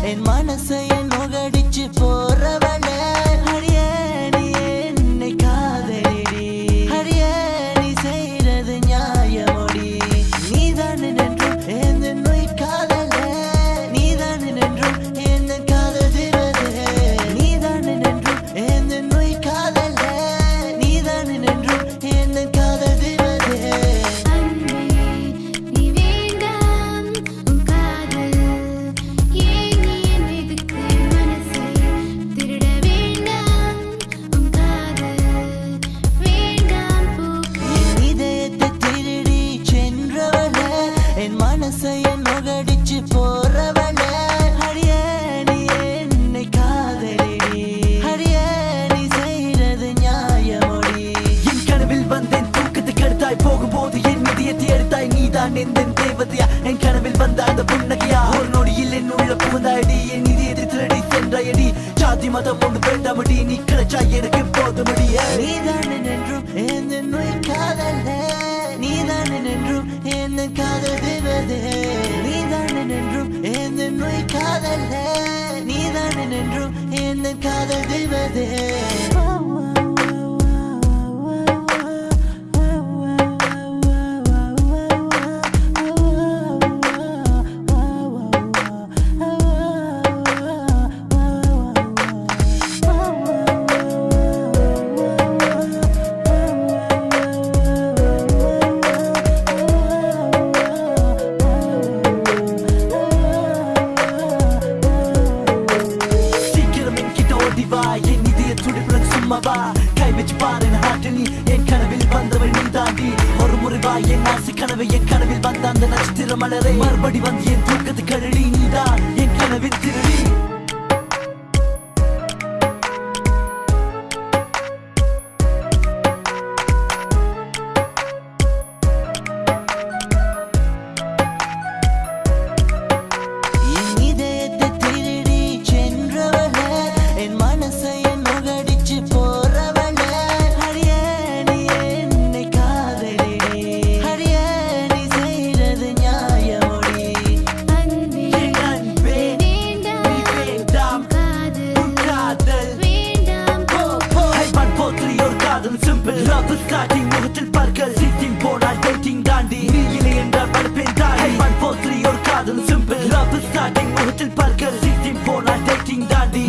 என் மனசைய நுகடிச்சு போறவளே அடியே நீ என்னை காதலிடி அடியே நீ செய்யறது நியாயமோடி நீதான் நின்றும் எந்த நோய் காதலே நீதான் நின்றும் எந்த காதல் தீர்வதே நீதான் நின்றும் எந்த நோய் காதலே நீதான் நின்றும் எந்த காதல் தீர்வதே மனசைய நுகடிச்சு போறவளே அடியே நீ என்னை காதலிடி அடியே நீ செய்யறது நியாயமோடி என் கனவில் வந்தேன் தூக்கத்தை கெடுத்தாய் போகும்போது என் இதயத்தை எடுத்தாய் நீதான் எந்த தேவதையா என் கனவில் வந்த அந்த புன்னகையா ஒரு நொடியில் என் உள்ள புகுந்தாயடி என் இதயத்தை திருடி சென்றாயடி ஜாதி மதம் ஒன்று வேண்டாமடி நீ கிடைச்சாய் எனக்கு போதுமடிய நீதான் நின்றும் எந்த நோய் காதலே நீதான் நின்றும் எந்த காதல் தீர்வதே நீதான் நின்றும் எந்த நோய் காதலே நீதான் நின்றும் எந்த காதல் தீர்வதே என் இதய துடிப்புடன் சும்மாவா கை வச்சு பாரு ஹார்ட் நீ என் கனவில் வந்தவள் நீ தாண்டி ஒரு முறை வா என் ஆசை கனவை என் கனவில் வந்த அந்த நட்சத்திர மலரை மறுபடி வந்து என் தூக்கத்து கழடி நீதான் என் கனவில் திருடி மனசைய நுகடிச்சு போறவளே அடியே நீ என்னை காதலிடி அடியே நீ செய்யறது நியாயமோடி அன்பே நீ வேண்டாம் காதல் வேண்டாம் ஹைபான் போत्री ஒரு காதல் சிம்பிள் லவ் ஸ்டார்டிங் முகத்தில் பற்கள் சிட்டிங் போனால் டேட்டிங் தாண்டி நீ இல்லை என்றால் படுப்பேன் தாண்டி ஹைபான் போत्री ஒரு காதல் சிம்பிள் லவ் ஸ்டார்டிங் முகத்தில் பற்கள் சிட்டிங் போனால் டேட்டிங் தாண்டி